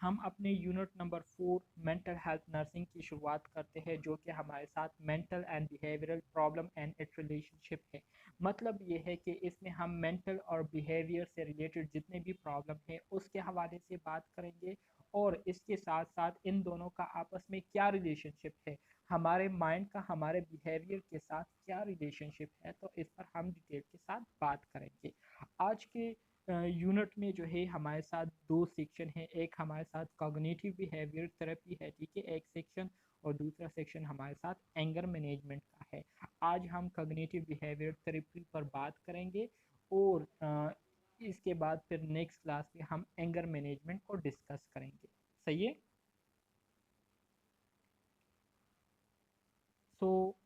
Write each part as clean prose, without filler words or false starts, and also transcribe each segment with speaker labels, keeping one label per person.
Speaker 1: हम अपने unit number 4 mental health nursing की शुरुआत करते हैं, जो कि हमारे साथ mental and behavioural problem and it's relationship है। मतलब ये है कि इसमें हम मेंटल और बिहेवियर से रिलेटेड जितने भी प्रॉब्लम हैं उसके हवाले से बात करेंगे, और इसके साथ साथ इन दोनों का आपस में क्या रिलेशनशिप है, हमारे माइंड का हमारे बिहेवियर के साथ क्या रिलेशनशिप है, तो इस पर हम डिटेल के साथ बात करेंगे। आज के यूनिट में जो है हमारे साथ दो सेक्शन है। एक हमारे साथ कॉग्निटिव बिहेवियर थेरेपी है, ठीक है, एक सेक्शन, और दूसरा सेक्शन हमारे साथ एंगर मैनेजमेंट का है। आज हम कॉग्निटिव बिहेवियर थेरेपी पर बात करेंगे, और इसके बाद फिर नेक्स्ट क्लास में हम एंगर मैनेजमेंट को डिस्कस करेंगे। सही है। सो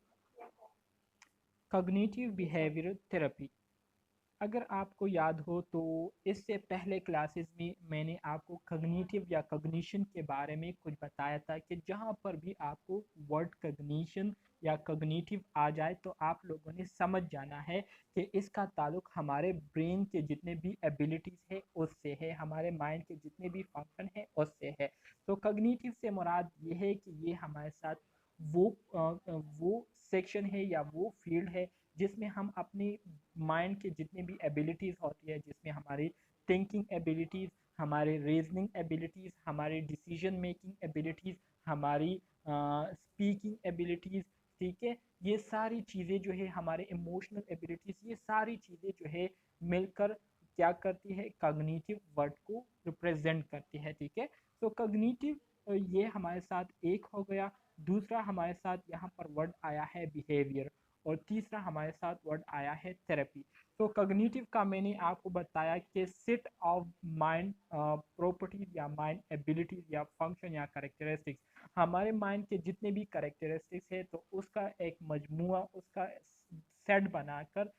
Speaker 1: कॉग्निटिव बिहेवियर थेरेपी, अगर आपको याद हो तो इससे पहले क्लासेस में मैंने आपको कग्निटिव या कग्निशन के बारे में कुछ बताया था कि जहाँ पर भी आपको वर्ड कग्निशन या कग्निटिव आ जाए तो आप लोगों ने समझ जाना है कि इसका ताल्लुक हमारे ब्रेन के जितने भी एबिलिटीज़ है उससे है, हमारे माइंड के जितने भी फंक्शन है उससे है। तो कग्निटिव से मुराद ये है कि ये हमारे साथ वो सेक्शन है या वो फील्ड है जिसमें हम अपनी माइंड के जितने भी एबिलिटीज़ होती है, जिसमें हमारी थिंकिंग एबिलिटीज़, हमारे रीजनिंग एबिलिटीज़, हमारी डिसीजन मेकिंग एबिलिटीज़, हमारी स्पीकिंग एबिलिटीज़, ठीक है, ये सारी चीज़ें जो है, हमारे इमोशनल एबिलिटीज़, ये सारी चीज़ें जो है मिलकर क्या करती है, कॉग्निटिव वर्ड को रिप्रेजेंट करती है, ठीक है। तो कॉग्निटिव ये हमारे साथ एक हो गया। दूसरा हमारे साथ यहाँ पर वर्ड आया है बिहेवियर, और तीसरा हमारे साथ वर्ड आया है थेरेपी। तो कॉग्निटिव का मैंने आपको बताया कि सेट ऑफ माइंड प्रॉपर्टीज या माइंड एबिलिटीज या फंक्शन या करेक्टरिस्टिक्स, हमारे माइंड के जितने भी करेक्टरिस्टिक्स है तो उसका एक मजमुआ, उसका सेट बनाकर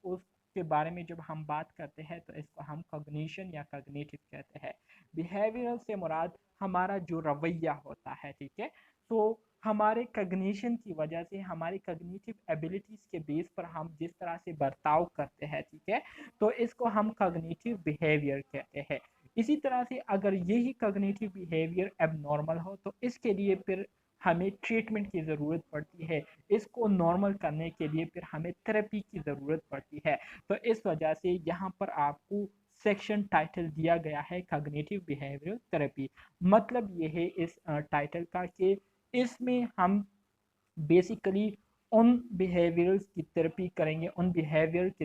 Speaker 1: उसके बारे में जब हम बात करते हैं तो इसको हम कॉग्निशन या कॉग्निटिव कहते हैं। बिहेवियरल से मुराद हमारा जो रवैया होता है, ठीक है। तो हमारे कग्निशन की वजह से, हमारी कग्निटिव एबिलिटीज के बेस पर हम जिस तरह से बर्ताव करते हैं, ठीक है, तो इसको हम कग्निटिव बिहेवियर कहते हैं। इसी तरह से अगर यही कग्निटिव बिहेवियर एबनॉर्मल हो तो इसके लिए फिर हमें ट्रीटमेंट की ज़रूरत पड़ती है। इसको नॉर्मल करने के लिए फिर हमें थेरेपी की ज़रूरत पड़ती है। तो इस वजह से यहाँ पर आपको सेक्शन टाइटल दिया गया है कॉग्निटिव बिहेवियर थेरेपी। मतलब ये है इस टाइटल का कि इसमें हम बेसिकली उन बिहेवियर्स की थेरेपी करेंगे, उन बिहेवियर की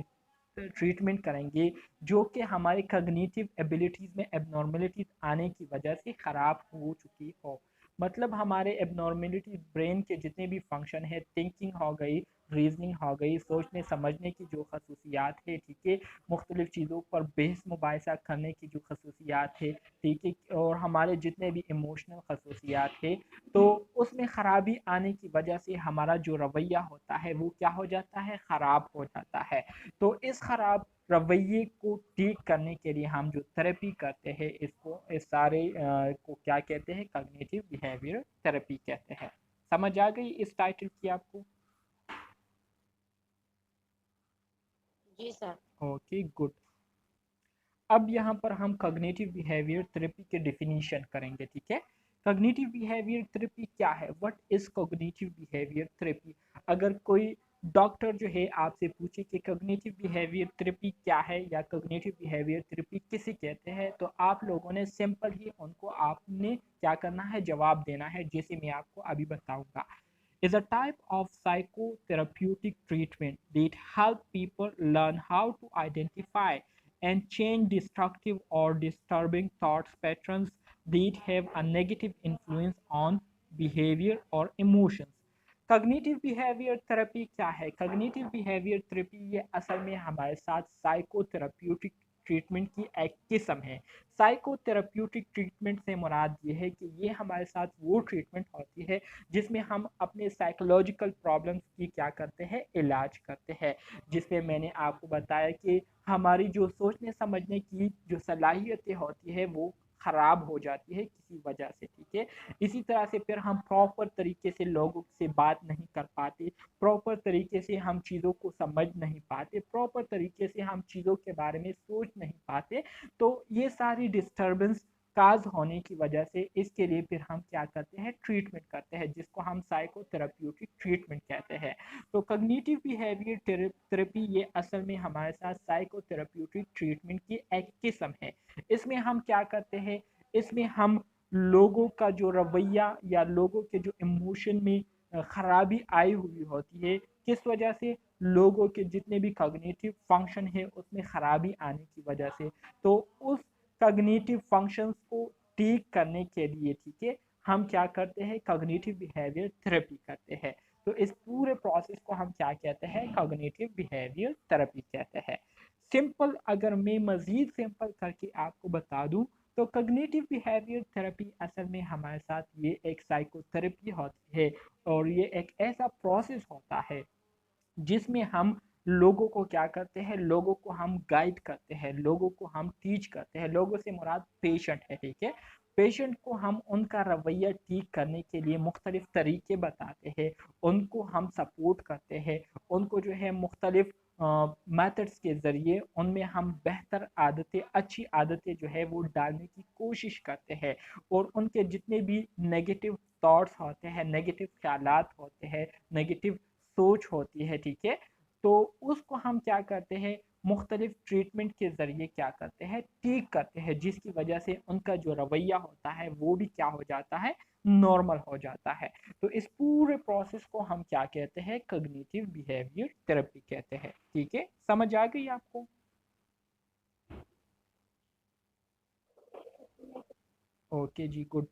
Speaker 1: ट्रीटमेंट करेंगे जो कि हमारे कग्निटिव एबिलिटीज़ में एबनॉर्मेलिटीज आने की वजह से ख़राब हो चुकी हो। मतलब हमारे एबनॉर्मेलिटीज ब्रेन के जितने भी फंक्शन है, थिंकिंग हो गई, रीजनिंग हो गई, सोचने समझने की जो खसूसियात है, ठीक है, मुख्तलिफ चीज़ों पर बहस मुबाहिसा करने की जो खसूसियात है, ठीक है, और हमारे जितने भी इमोशनल खसूसियात है, तो उसमें ख़राबी आने की वजह से हमारा जो रवैया होता है वो क्या हो जाता है, ख़राब हो जाता है। तो इस ख़राब रवैये को ठीक करने के लिए हम जो थेरेपी करते हैं, इसको इस सारे को क्या कहते हैं, कॉग्निटिव बिहेवियर थेरेपी कहते हैं। समझ आ गई इस टाइटल की आपको?
Speaker 2: जी सर।
Speaker 1: Okay, good. अब यहाँ पर हम कॉग्निटिव बिहेवियर थेरेपी के डिफिनीशन करेंगे, ठीक है। कॉग्निटिव बिहेवियर थेरेपी क्या है, what is cognitive behaviour therapy? अगर कोई डॉक्टर जो है आपसे पूछे कि कॉग्निटिव बिहेवियर थेरेपी क्या है या कॉग्निटिव बिहेवियर थेरेपी किसे कहते हैं, तो आप लोगों ने सिंपल ही उनको आपने क्या करना है, जवाब देना है, जैसे मैं आपको अभी बताऊंगा। Is a type of psychotherapeutic treatment that help people learn how to identify and change destructive or disturbing thoughts patterns that have a negative influence on behavior or emotions. Cognitive behaviour therapy क्या है? Cognitive behaviour therapy ये असल में हमारे साथ psychotherapeutic treatment की एक किस्म है। साइकोथेराप्यूटिक ट्रीटमेंट से मुराद ये है कि ये हमारे साथ वो ट्रीटमेंट होती है जिसमें हम अपने साइकोलॉजिकल प्रॉब्लम्स की क्या करते हैं, इलाज करते हैं। जिसमें मैंने आपको बताया कि हमारी जो सोचने समझने की जो सलाहियतें होती है वो ख़राब हो जाती है किसी वजह से, ठीक है। इसी तरह से फिर हम प्रॉपर तरीके से लोगों से बात नहीं कर पाते, प्रॉपर तरीके से हम चीज़ों को समझ नहीं पाते, प्रॉपर तरीके से हम चीज़ों के बारे में सोच नहीं पाते। तो ये सारी डिस्टर्बेंस काज होने की वजह से इसके लिए फिर हम क्या करते हैं, ट्रीटमेंट करते हैं, जिसको हम साइकोथेरेप्यूटिक ट्रीटमेंट कहते हैं। तो कॉग्निटिव बिहेवियर थेरेपी ये असल में हमारे साथ साइकोथेरेप्यूटिक ट्रीटमेंट की एक किस्म है। इसमें हम क्या करते हैं, इसमें हम लोगों का जो रवैया या लोगों के जो इमोशन में खराबी आई हुई होती है, किस वजह से, लोगों के जितने भी कॉग्निटिव फंक्शन है उसमें खराबी आने की वजह से, तो उस कॉग्निटिव फंक्शंस को ठीक करने के लिए, ठीक है, हम क्या करते हैं, कॉग्निटिव बिहेवियर थेरेपी करते हैं। तो इस पूरे प्रोसेस को हम क्या कहते हैं, कॉग्निटिव बिहेवियर थेरेपी कहते हैं। सिंपल, अगर मैं मज़ीद सिंपल करके आपको बता दूं, तो कॉग्निटिव बिहेवियर थेरेपी असल में हमारे साथ ये एक साइकोथेरेपी होती है, और ये एक ऐसा प्रोसेस होता है जिसमें हम लोगों को क्या करते हैं, लोगों को हम गाइड करते हैं, लोगों को हम टीच करते हैं। लोगों से मुराद पेशेंट है, ठीक है। पेशेंट को हम उनका रवैया ठीक करने के लिए मुख्तलिफ तरीके बताते हैं, उनको हम सपोर्ट करते हैं, उनको जो है मुख्तलिफ मेथड्स के ज़रिए उनमें हम बेहतर आदतें, अच्छी आदतें जो है वो डालने की कोशिश करते हैं, और उनके जितने भी नेगेटिव थॉट्स होते हैं, नेगेटिव ख्यालात होते हैं, नेगेटिव सोच होती है, ठीक है, तो उसको हम क्या करते हैं, मुख्तलिफ ट्रीटमेंट के ज़रिए क्या करते हैं, ठीक करते हैं, जिसकी वजह से उनका जो रवैया होता है वो भी क्या हो जाता है, नॉर्मल हो जाता है। तो इस पूरे प्रोसेस को हम क्या कहते हैं, कॉग्निटिव बिहेवियर थेरेपी कहते हैं। ठीक है, समझ आ गई आपको? ओके जी, गुड।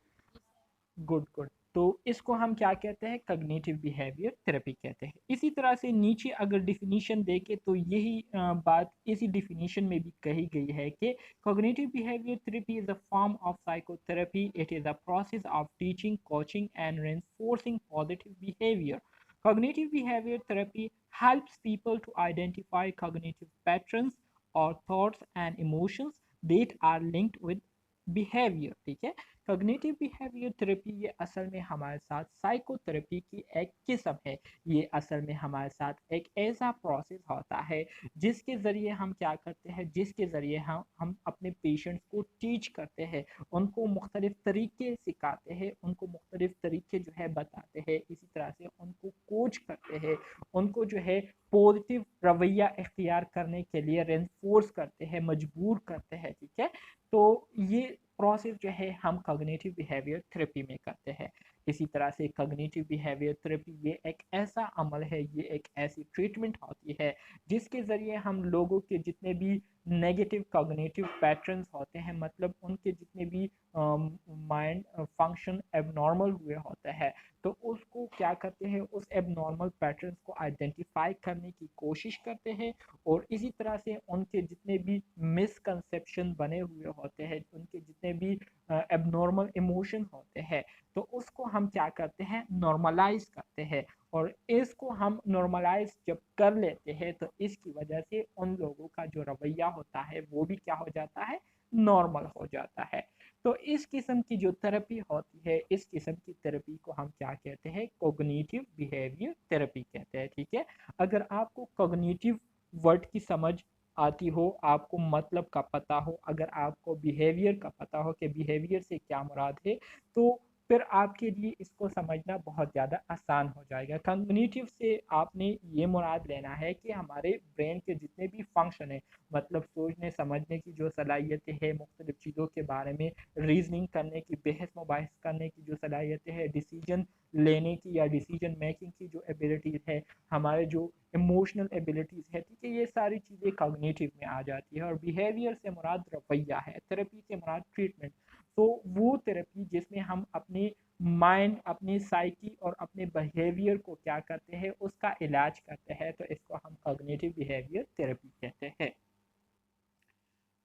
Speaker 1: Good good. तो इसको हम क्या कहते हैं, कॉग्निटिव बिहेवियर थेरेपी कहते हैं। इसी तरह से नीचे अगर डिफिनीशन देखें तो यही बात इसी डिफिनीशन में भी कही गई है कि cognitive behaviour therapy is a form of psychotherapy. It is a process of teaching, coaching and reinforcing positive behaviour. Cognitive behavior therapy helps people to identify cognitive patterns or thoughts and emotions that are linked with behaviour, ठीक है। Cognitive behaviour therapy ये असल में हमारे साथ psychotherapy की एक किस्म है। ये असल में हमारे साथ एक ऐसा प्रोसेस होता है जिसके ज़रिए हम क्या करते हैं, जिसके ज़रिए हम अपने पेशेंट्स को टीच करते हैं, उनको मुख्तलिफ तरीके सिखाते हैं, उनको मुख्तलिफ तरीके जो है बताते हैं, इसी तरह से उनको कोच करते हैं, उनको जो है पॉजिटिव रवैया इख्तियार करने के लिए रेनफोर्स करते हैं, मजबूर करते हैं, ठीक है। तो ये प्रोसेस जो है हम कॉग्निटिव बिहेवियर थेरेपी में करते हैं। इसी तरह से कॉग्निटिव बिहेवियर थेरेपी ये एक ऐसा अमल है, ये एक ऐसी ट्रीटमेंट होती है जिसके ज़रिए हम लोगों के जितने भी नेगेटिव कॉग्निटिव पैटर्न्स होते हैं, मतलब उनके जितने भी माइंड फंक्शन एबनॉर्मल हुए होते हैं, तो उसको क्या करते हैं, उस एबनॉर्मल पैटर्न्स को आइडेंटिफाई करने की कोशिश करते हैं, और इसी तरह से उनके जितने भी मिसकंसेप्शन बने हुए होते हैं, उनके जितने भी एबनॉर्मल इमोशन होते हैं, तो उसको हम क्या करते हैं, नॉर्मलाइज करते हैं। और इसको हम नॉर्मलाइज जब कर लेते हैं तो इसकी वजह से उन लोगों का जो रवैया होता है वो भी क्या हो जाता है, नॉर्मल हो जाता है। तो इस किस्म की जो थेरेपी होती है, इस किस्म की थेरेपी को हम क्या कहते हैं, कोग्निटिव बिहेवियर थेरेपी कहते हैं, ठीक है। अगर आपको कोग्निटिव वर्ड की समझ आती हो, आपको मतलब का पता हो, अगर आपको बिहेवियर का पता हो कि बिहेवियर से क्या मुराद है, तो फिर आपके लिए इसको समझना बहुत ज़्यादा आसान हो जाएगा। कॉग्निटिव से आपने ये मुराद लेना है कि हमारे ब्रेन के जितने भी फंक्शन है, मतलब सोचने समझने की जो सलाहियतें हैं, मुख्तलिफ चीज़ों के बारे में रीजनिंग करने की, बहस मुबाहिस करने की जो सलाहियतें हैं, डिसीजन लेने की या डिसीजन मेकिंग की जो एबिलिटीज़ है, हमारे जो इमोशनल एबिलिटीज़ है, ठीक है, ये सारी चीज़ें कॉग्निटिव में आ जाती है। और बिहेवियर से मुराद रवैया है, थेरेपी से मुराद ट्रीटमेंट। तो वो थेरेपी जिसमें हम अपने माइंड, अपनी साइकी और अपने बिहेवियर को क्या करते हैं, उसका इलाज करते हैं, तो इसको हम कॉग्निटिव बिहेवियर थेरेपी कहते हैं।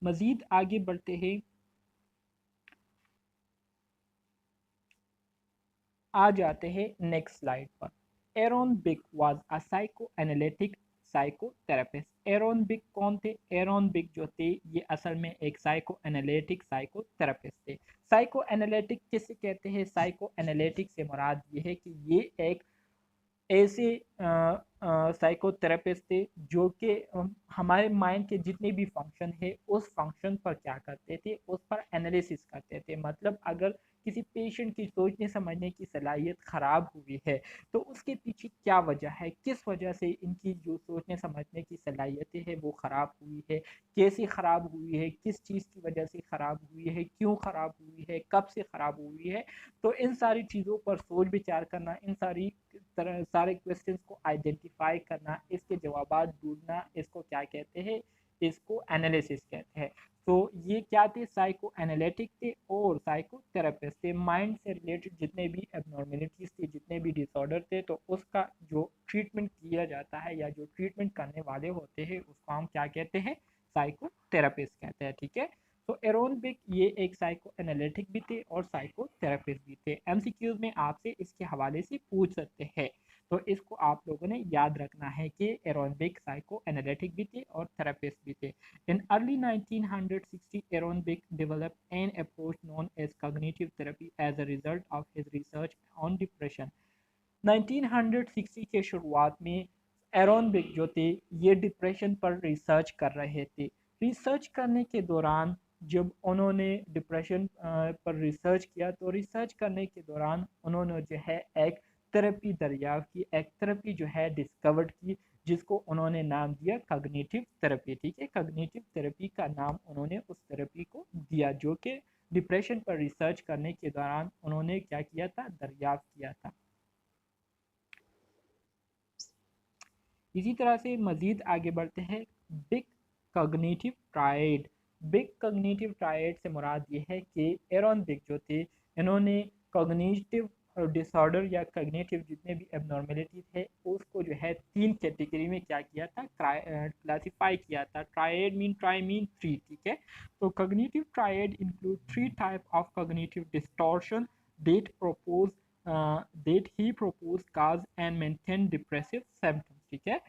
Speaker 1: मज़ीद आगे बढ़ते हैं, आ जाते हैं नेक्स्ट स्लाइड पर। एरोन बिक was a psycho analytic psychotherapist. Aaron बिक कौन थे? एरोन बिक जो थे ये असल में एक साइको एनालिटिक साइकोथेरेपिस्ट थे। साइको एनालिटिक किसे कहते हैं? साइको एनालिटिक से मुराद ये है कि ये एक ऐसे साइकोथेरेपिस्ट थे जो कि हमारे माइंड के जितने भी फंक्शन है उस फंक्शन पर क्या करते थे, उस पर एनालिसिस करते थे। मतलब अगर किसी पेशेंट की सोचने समझने की सलाहियत ख़राब हुई है तो उसके पीछे क्या वजह है, किस वजह से इनकी जो सोचने समझने की सलाहियतें हैं वो ख़राब हुई है, कैसे ख़राब हुई है, किस चीज़ की वजह से ख़राब हुई है, क्यों ख़राब हुई है, कब से ख़राब हुई है। तो इन सारी चीज़ों पर सोच विचार करना, इन सारे क्वेश्चंस को आइडेंटिफाई करना, इसके जवाब ढूंढना, इसको क्या कहते हैं, इसको एनालिसिस कहते हैं। तो ये क्या थे, साइको एनालिटिक थे और साइको थेरेपिस्ट थे। माइंड से रिलेटेड जितने भी एबनॉर्मेलिटीज थे, जितने भी डिसऑर्डर थे, तो उसका जो ट्रीटमेंट किया जाता है या जो ट्रीटमेंट करने वाले होते हैं उसको हम क्या कहते हैं, साइको थेरेपिस्ट कहते हैं। ठीक है। तो एरोन बिक ये एक साइको एनालिटिक भी थे और साइको थेरेपिस्ट भी थे। एमसीक्यूज में आपसे इसके हवाले से पूछ सकते हैं, तो इसको आप लोगों ने याद रखना है कि एरोन बिक साइको एनालिटिक भी थे और थेरेपिस्ट भी थे। In early 1960, Aaron Beck developed an approach known as cognitive therapy as a result of his research on depression. 1960 के शुरुआत में एरोन बिक जो थे ये डिप्रेशन पर रिसर्च कर रहे थे। रिसर्च करने के दौरान जब उन्होंने डिप्रेशन पर रिसर्च किया तो रिसर्च करने के दौरान उन्होंने जो है एक थेरेपी दरियाफ्त की, एक थेरेपी जो है डिस्कवर्ड की, जिसको उन्होंने नाम दिया कॉग्निटिव थेरेपी। ठीक है, कॉग्निटिव थेरेपी का नाम उन्होंने उस थेरेपी को दिया जो कि डिप्रेशन पर रिसर्च करने के दौरान उन्होंने क्या किया था, दरियाफ्त किया था। इसी तरह से मज़ीद आगे बढ़ते हैं। Big cognitive triad. Big cognitive triad से मुराद ये है कि एरोन बिग जो थे इन्होंने कॉग्निटिव डिसऑर्डर या कॉग्निटिव जितने भी एबनॉर्मेलिटी थे उसको जो है तीन कैटेगरी में क्या किया था, क्लासिफाई किया था। Triad mean, try mean three. ठीक है। तो cognitive triad include three type of cognitive distortion that propose that he proposed cause and maintain depressive symptoms। ठीक है।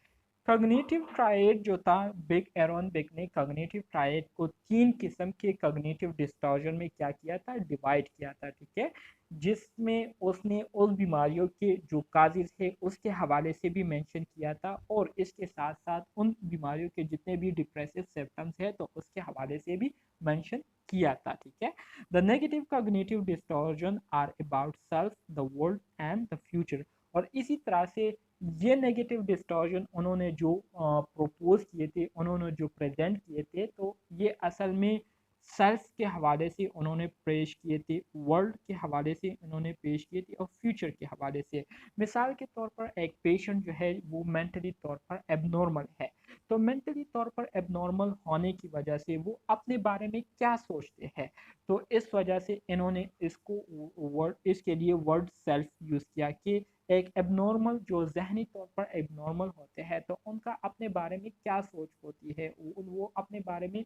Speaker 1: कॉग्निटिव ट्रायड जो था, बिग एरोन बिग ने कॉग्निटिव ट्रायड को तीन किस्म के कॉग्निटिव डिस्टॉर्शन में क्या किया था, डिवाइड किया था। ठीक है। जिसमें उसने उस बीमारियों के जो काजिज है उसके हवाले से भी मेंशन किया था और इसके साथ साथ उन बीमारियों के जितने भी डिप्रेसिव सिम्टम्स है तो उसके हवाले से भी मेंशन किया था। ठीक है। The negative cognitive distortion are about self, the world and the future. और इसी तरह से ये नेगेटिव डिस्टॉर्शन उन्होंने जो प्रोपोज किए थे, उन्होंने जो प्रेजेंट किए थे, तो ये असल में सेल्फ के हवाले से उन्होंने पेश किए थे, वर्ल्ड के हवाले से उन्होंने पेश किए थे और फ्यूचर के हवाले से। मिसाल के तौर पर एक पेशेंट जो है वो मेंटली तौर पर एबनॉर्मल है, तो मेंटली तौर पर एबनॉर्मल होने की वजह से वो अपने बारे में क्या सोचते हैं, तो इस वजह से इन्होंने इसको वर्ड, इसके लिए वर्ड सेल्फ यूज़ किया कि एक एबनॉर्मल जो जहनी तौर पर एबनॉर्मल होते हैं तो उनका अपने बारे में क्या सोच होती है, वो अपने बारे में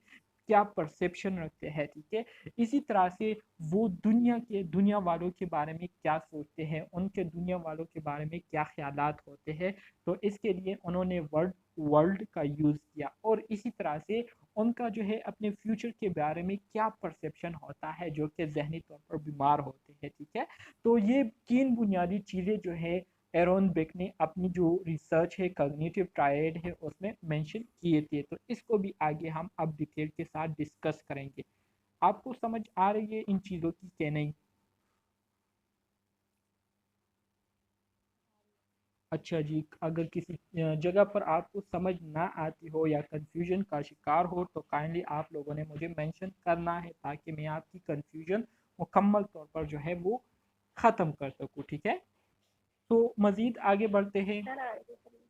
Speaker 1: क्या परसेप्शन रखते हैं। ठीक है। इसी तरह से वो दुनिया वालों के बारे में क्या सोचते हैं, उनके दुनिया वालों के बारे में क्या ख्यालात होते हैं, तो इसके लिए उन्होंने वर्ड वर्ल्ड का यूज़ किया। और इसी तरह से उनका जो है अपने फ्यूचर के बारे में क्या परसेप्शन होता है जो कि जहनी तौर पर बीमार होते हैं। ठीक है। तो ये तीन बुनियादी चीज़ें जो है एरोन बेक ने अपनी जो रिसर्च है कॉग्निटिव ट्रायड है उसमें मेंशन किए थे। तो इसको भी आगे हम अब डिटेल के साथ डिस्कस करेंगे। आपको समझ आ रही है इन चीज़ों की कि नहीं? अच्छा जी, अगर किसी जगह पर आपको समझ ना आती हो या कंफ्यूजन का शिकार हो तो काइंडली आप लोगों ने मुझे मेंशन करना है ताकि मैं आपकी कंफ्यूजन मुकम्मल तौर पर जो है वो ख़त्म कर सकूँ। ठीक है। तो मज़ीद आगे बढ़ते हैं।
Speaker 2: सर आगे करिए।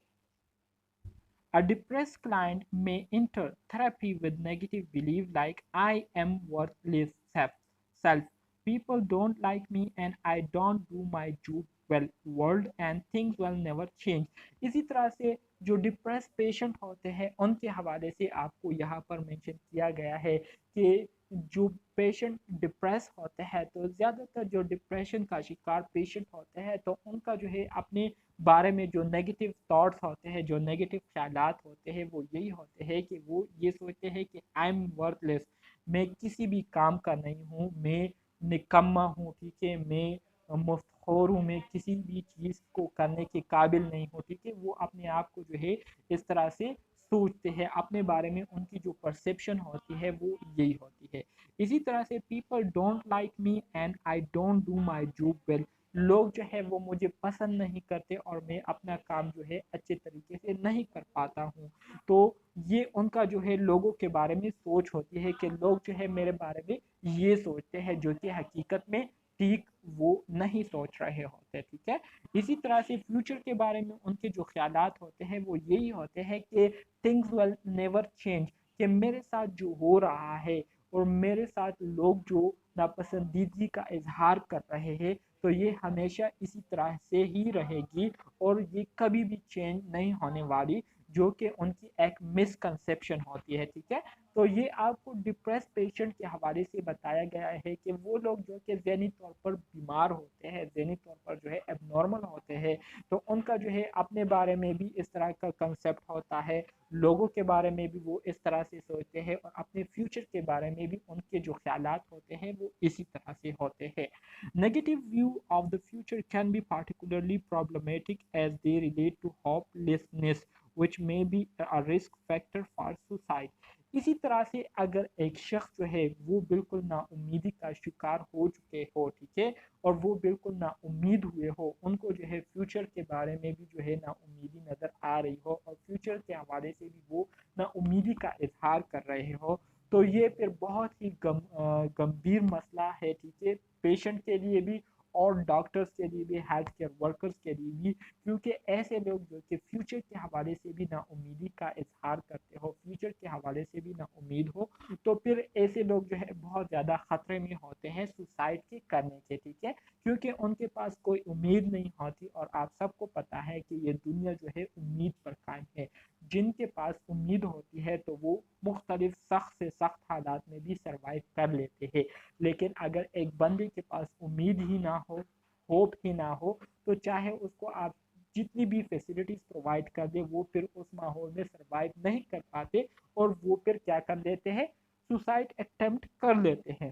Speaker 1: A depressed client may enter therapy with negative belief like I am worthless self. People don't like me and I don't do my job well. World and things will never change. इसी तरह से जो depress patient होते हैं उनके हवाले से आपको यहाँ पर मेंशन किया गया है कि जो पेशेंट डिप्रेस होते हैं तो ज़्यादातर जो डिप्रेशन का शिकार पेशेंट होते हैं तो उनका जो है अपने बारे में जो नेगेटिव थॉट्स होते हैं, जो नेगेटिव ख्यालात होते हैं वो यही होते हैं कि वो ये सोचते हैं कि आई एम वर्थलेस, मैं किसी भी काम का नहीं हूँ, मैं निकम्मा हूँ। ठीक है। मैं मुफ्त खोर हूँ, मैं किसी भी चीज़ को करने के काबिल नहीं हूँ, ठीक है। वो अपने आप को जो है इस तरह से सोचते हैं, अपने बारे में उनकी जो परसेप्शन होती है वो यही होती है। इसी तरह से people don't like me and I don't do my job well. लोग जो है वो मुझे पसंद नहीं करते और मैं अपना काम जो है अच्छे तरीके से नहीं कर पाता हूँ। तो ये उनका जो है लोगों के बारे में सोच होती है कि लोग जो है मेरे बारे में ये सोचते हैं, जो कि हकीकत में ठीक वो नहीं सोच रहे होते, ठीक है। इसी तरह से फ्यूचर के बारे में उनके जो ख्यालात होते हैं वो यही होते हैं कि थिंग्स विल नेवर चेंज, कि मेरे साथ जो हो रहा है और मेरे साथ लोग जो नापसंदीदगी का इजहार कर रहे हैं, तो ये हमेशा इसी तरह से ही रहेगी और ये कभी भी चेंज नहीं होने वाली, जो कि उनकी एक मिसकंसेप्शन होती है, ठीक है। तो ये आपको डिप्रेस पेशेंट के हवाले से बताया गया है कि वो लोग जो कि ज़हनी तौर पर बीमार होते हैं, ज़हनी तौर पर जो है एबनॉर्मल होते हैं, तो उनका जो है अपने बारे में भी इस तरह का कंसेप्ट होता है, लोगों के बारे में भी वो इस तरह से सोचते हैं और अपने फ्यूचर के बारे में भी उनके जो ख्यालात होते हैं वो इसी तरह से होते हैं। Negative view of the future can be particularly problematic as they relate to hopelessness, which may be a risk factor for suicide. इसी तरह से अगर एक शख्स जो है वो बिल्कुल नाउमीदी का शिकार हो चुके हो, ठीक है, और वो बिल्कुल नाउमीद हुए हो, उनको जो है फ्यूचर के बारे में भी जो है नाउमीदी नज़र आ रही हो और फ्यूचर के हवाले से भी वो नाउमीदी का इजहार कर रहे हो, तो ये फिर बहुत ही गंभीर मसला है, ठीक है, पेशेंट के लिए भी और डॉक्टर्स के लिए भी, हेल्थ केयर वर्कर्स के लिए भी, क्योंकि ऐसे लोग जो कि फ्यूचर के हवाले से भी नाउमीदी का इजहार करते हो, फ्यूचर के हवाले से भी नाउमीद हो, तो फिर ऐसे लोग जो है बहुत ज़्यादा ख़तरे में होते हैं सुसाइड के करने के, ठीक है, क्योंकि उनके पास कोई उम्मीद नहीं होती और आप सबको पता है कि ये दुनिया जो है उम्मीद पर कायम है। जिनके पास उम्मीद होती है तो वो मुख्तलिफ सख्त से सख्त हालात में भी सर्वाइव कर लेते हैं, लेकिन अगर एक बंदे के पास उम्मीद ही ना हो, होप ही ना हो, तो चाहे उसको आप जितनी भी फैसिलिटीज़ प्रोवाइड कर दे, वो फिर उस माहौल में सर्वाइव नहीं कर पाते और वो फिर क्या कर लेते हैं, सुसाइड अटेम्प्ट कर लेते हैं।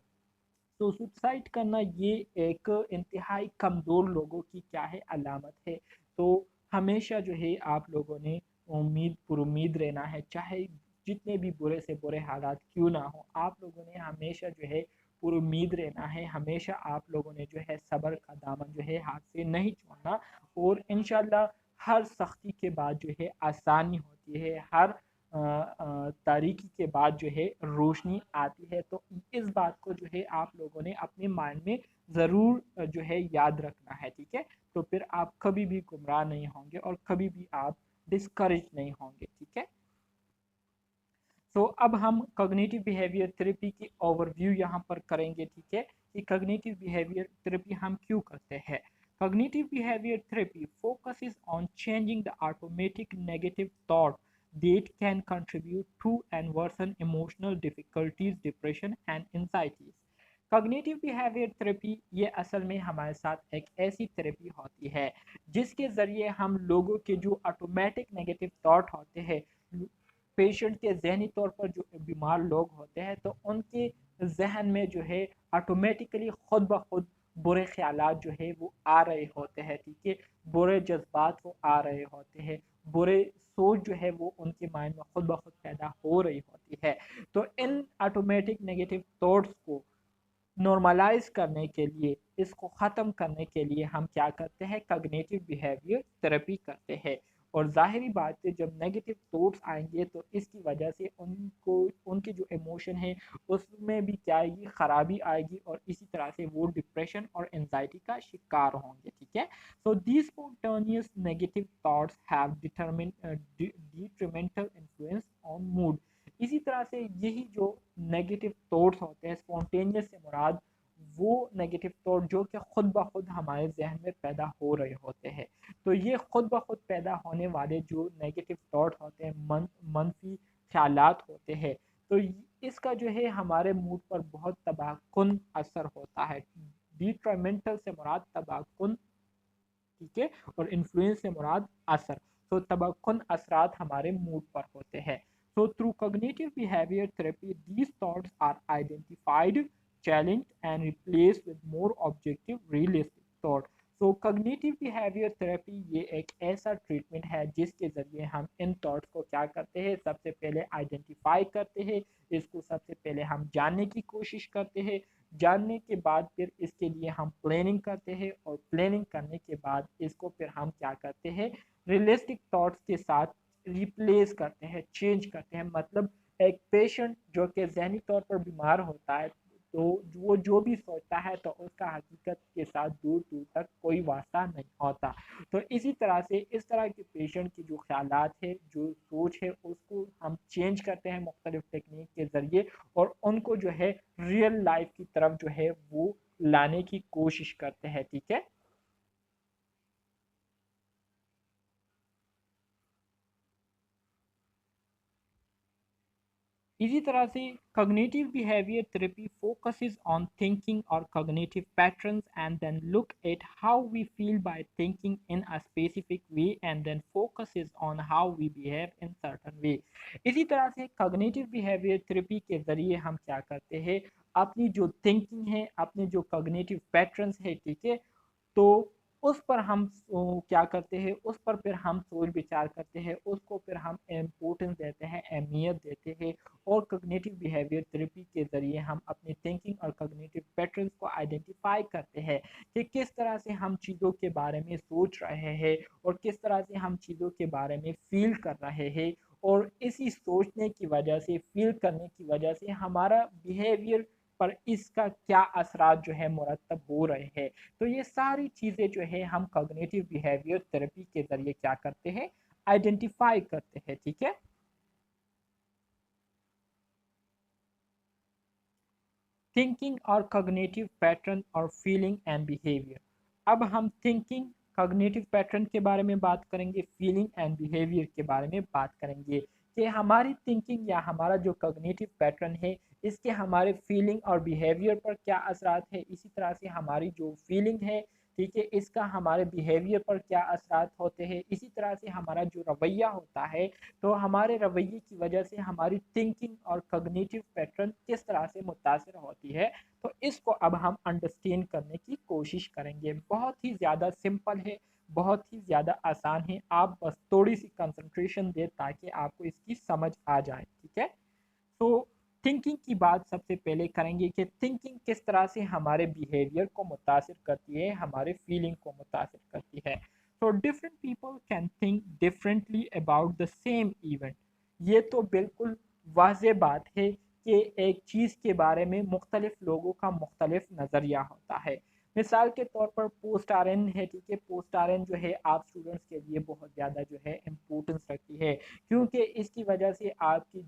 Speaker 1: तो सुसाइड करना ये एक इंतहाई कमज़ोर लोगों की क्या है, अलामत है। तो हमेशा जो है आप लोगों ने पुरुम्मीद रहना है, चाहे जितने भी बुरे से बुरे हालात क्यों ना हो, आप लोगों ने हमेशा जो है पुरुम्मीद रहना है, हमेशा आप लोगों ने जो है सब्र का दामन जो है हाथ से नहीं छोड़ना, और इंशाल्लाह हर सख्ती के बाद जो है आसानी होती है, हर तारीकी के बाद जो है रोशनी आती है। तो इस बात को जो है आप लोगों ने अपने माइंड में ज़रूर जो है याद रखना है, ठीक है। तो फिर आप कभी भी गुमराह नहीं होंगे और कभी भी आप डिस्करेज नहीं होंगे, ठीक है। तो अब हम कॉग्निटिव बिहेवियर थेरेपी की ओवरव्यू यहाँ पर करेंगे, ठीक है, कि कॉग्निटिव बिहेवियर थेरेपी हम क्यों करते हैं। Cognitive behaviour therapy focuses on changing the automatic negative thought that can contribute to and worsen emotional difficulties, depression and anxieties. Cognitive behaviour therapy ये असल में हमारे साथ एक ऐसी थेरेपी होती है जिसके ज़रिए हम लोगों के जो ऑटोमेटिक नेगेटिव थॉट होते हैं, पेशेंट के जहनी तौर पर जो बीमार लोग होते हैं, तो उनके जहन में जो है ऑटोमेटिकली खुद ब खुद बुरे ख्यालात जो है वो आ रहे होते हैं, ठीक है, बुरे जज्बात वो आ रहे होते हैं, बुरे सोच जो है वो उनके माइंड में खुद ब खुद पैदा हो रही होती है। तो इन ऑटोमेटिक नेगेटिव थॉट्स को नॉर्मलाइज करने के लिए, इसको ख़त्म करने के लिए हम क्या करते हैं, कॉग्निटिव बिहेवियर थेरेपी करते हैं। और ज़ाहिरी बात है जब नेगेटिव थॉट्स आएंगे तो इसकी वजह से उनको उनके जो इमोशन है उसमें भी क्या आएगी, ख़राबी आएगी और इसी तरह से वो डिप्रेशन और एनजाइटी का शिकार होंगे, ठीक है। So these spontaneous negative thoughts have detrimental influence on mood. इसी तरह से यही जो नेगेटिव थॉट्स होते हैं, स्पॉन्टेनियस से मुराद वो नेगेटिव थॉट जो कि खुद ब खुद हमारे जहन में पैदा हो रहे होते हैं। तो ये खुद ब खुद पैदा होने वाले जो नेगेटिव थॉट होते हैं, मनफी ख्यालात होते हैं, तो इसका जो है हमारे मूड पर बहुत तबाहकुन असर होता है। डिट्रामेंटल से मुराद तबाहकुन, ठीक है, और इन्फ्लुएंस से मुराद असर। तो तबक्कुन असरात हमारे मूड पर होते हैं। So through cognitive behavior therapy, these thoughts are identified, challenged and replaced with more objective, realistic thought. So cognitive behaviour therapy ये एक ऐसा ट्रीटमेंट है जिसके ज़रिए हम इन थॉट्स को क्या करते हैं, सबसे पहले आइडेंटिफाई करते हैं, इसको सबसे पहले हम जानने की कोशिश करते हैं, जानने के बाद फिर इसके लिए हम प्लानिंग करते हैं और प्लानिंग करने के बाद इसको फिर हम क्या करते हैं, रियलिस्टिक थॉट्स के साथ रिप्लेस करते हैं, चेंज करते हैं। मतलब एक पेशेंट जो कि जहनी तौर पर बीमार होता है, तो वो जो भी सोचता है तो उसका हकीकत के साथ दूर दूर तक कोई वास्ता नहीं होता। तो इसी तरह से इस तरह के पेशेंट की जो ख्यालात है, जो सोच है, उसको हम चेंज करते हैं मुख्तलिफ टेक्निक के ज़रिए और उनको जो है रियल लाइफ की तरफ जो है वो लाने की कोशिश करते हैं। ठीक है। इसी तरह से cognitive behavior therapy focuses on thinking or cognitive patterns and then look at how we feel by thinking in a specific way and then focuses on how we behave in certain way। इसी तरह से cognitive behavior therapy के ज़रिए हम क्या करते हैं, अपनी जो थिंकिंग है, अपने जो cognitive patterns है, ठीक है, तो उस पर हम क्या करते हैं, उस पर फिर हम सोच विचार करते हैं, उसको फिर हम इम्पोर्टेंस देते हैं, अहमियत देते हैं और कॉग्निटिव बिहेवियर थेरेपी के ज़रिए हम अपनी थिंकिंग और कॉग्निटिव पैटर्न्स को आइडेंटिफाई करते हैं कि किस तरह से हम चीज़ों के बारे में सोच रहे हैं और किस तरह से हम चीज़ों के बारे में फील कर रहे हैं और इसी सोचने की वजह से, फील करने की वजह से हमारा बिहेवियर पर इसका क्या असरात जो है मुरतब हो रहे हैं। तो ये सारी चीज़ें जो है हम कॉग्निटिव बिहेवियर थेरेपी के ज़रिए क्या करते हैं, आइडेंटिफाई करते हैं। ठीक है। थिंकिंग और कॉग्निटिव पैटर्न और फीलिंग एंड बिहेवियर। अब हम थिंकिंग, कॉग्निटिव पैटर्न के बारे में बात करेंगे, फीलिंग एंड बिहेवियर के बारे में बात करेंगे कि हमारी थिंकिंग या हमारा जो कॉग्निटिव पैटर्न है, इसके हमारे फीलिंग और बिहेवियर पर क्या असरात है, इसी तरह से हमारी जो फीलिंग है, ठीक है, इसका हमारे बिहेवियर पर क्या असरात होते हैं, इसी तरह से हमारा जो रवैया होता है, तो हमारे रवैये की वजह से हमारी थिंकिंग और कॉग्निटिव पैटर्न किस तरह से मुतासर होती है। तो इसको अब हम अंडरस्टैंड करने की कोशिश करेंगे। बहुत ही ज़्यादा सिंपल है, बहुत ही ज़्यादा आसान है, आप बस थोड़ी सी कंसंट्रेशन दें ताकि आपको इसकी समझ आ जाए। ठीक है। तो थिंकिंग की बात सबसे पहले करेंगे कि थिंकिंग किस तरह से हमारे बिहेवियर को मुतासर करती है, हमारे फीलिंग को मुतासर करती है। तो different people can think differently about the same event. ये तो बिल्कुल वाज़ेह बात है कि एक चीज़ के बारे में मुख्तलिफ लोगों का मुख्तलिफ नज़रिया होता है। मिसाल के तौर पर पोस्ट आर एन है, ठीक है, पोस्ट आर एन जो है आप स्टूडेंट्स के लिए बहुत ज़्यादा जो है इम्पोर्टेंस रखती है, क्योंकि इसकी वजह से आपकी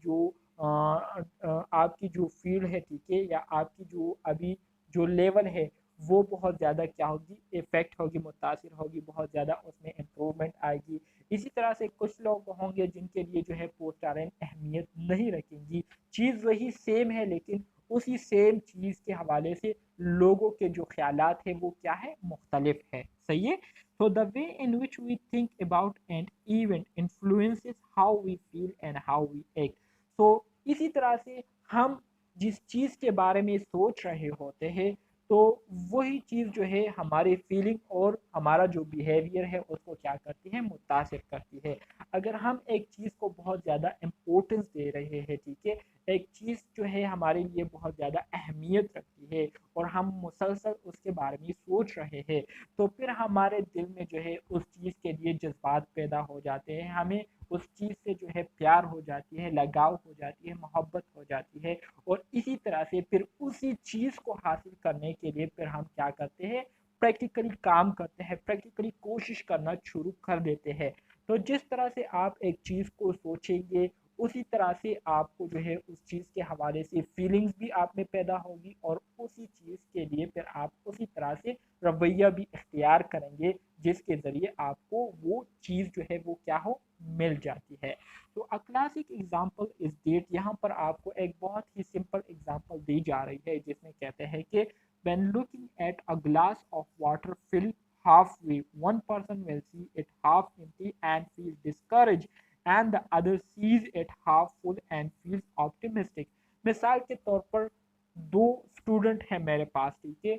Speaker 1: जो फील्ड है, ठीक है, या आपकी जो अभी जो लेवल है, वो बहुत ज़्यादा क्या होगी, इफ़ेक्ट होगी, मुतासिर होगी, बहुत ज़्यादा उसमें इम्प्रूवमेंट आएगी। इसी तरह से कुछ लोग होंगे जिनके लिए जो है पोस्ट आर अहमियत नहीं रखेंगी, चीज़ वही सेम है लेकिन उसी सेम चीज़ के हवाले से लोगों के जो ख्यालात है वो क्या है, मुख्तलिफ है। सही है। So the way in which we think about an event influences how we feel and how we act। तो इसी तरह से हम जिस चीज़ के बारे में सोच रहे होते हैं, तो वही चीज़ जो है हमारी फीलिंग और हमारा जो बिहेवियर है उसको क्या करती है, मुतासिर करती है। अगर हम एक चीज़ को बहुत ज़्यादा इम्पोर्टेंस दे रहे हैं, ठीक है, एक चीज़ जो है हमारे लिए बहुत ज़्यादा अहमियत रखती है और हम मुसलसल उसके बारे में सोच रहे हैं, तो फिर हमारे दिल में जो है उस चीज़ के लिए जज्बात पैदा हो जाते हैं, हमें उस चीज़ से जो है प्यार हो जाती है, लगाव हो जाती है, मोहब्बत हो जाती है और इसी तरह से फिर उसी चीज़ को हासिल करने के लिए फिर हम क्या करते हैं, प्रैक्टिकली काम करते हैं, प्रैक्टिकली कोशिश करना शुरू कर देते हैं। तो जिस तरह से आप एक चीज़ को सोचेंगे, उसी तरह से आपको जो है उस चीज़ के हवाले से फीलिंग्स भी आप में पैदा होगी और उसी चीज़ के लिए फिर आप उसी तरह से रवैया भी इख्तियार करेंगे जिसके ज़रिए आपको वो चीज़ जो है वो क्या हो, मिल जाती है। तो a classic example is that, यहाँ पर आपको एक बहुत ही सिंपल एग्जांपल दी जा रही है जिसमें कहते हैं कि when looking at a glass of water field halfway, one person will see it half empty and feel discouraged, and the other sees it half full and feels optimistic। मिसाल के तौर पर दो स्टूडेंट हैं मेरे पास, ठीक है,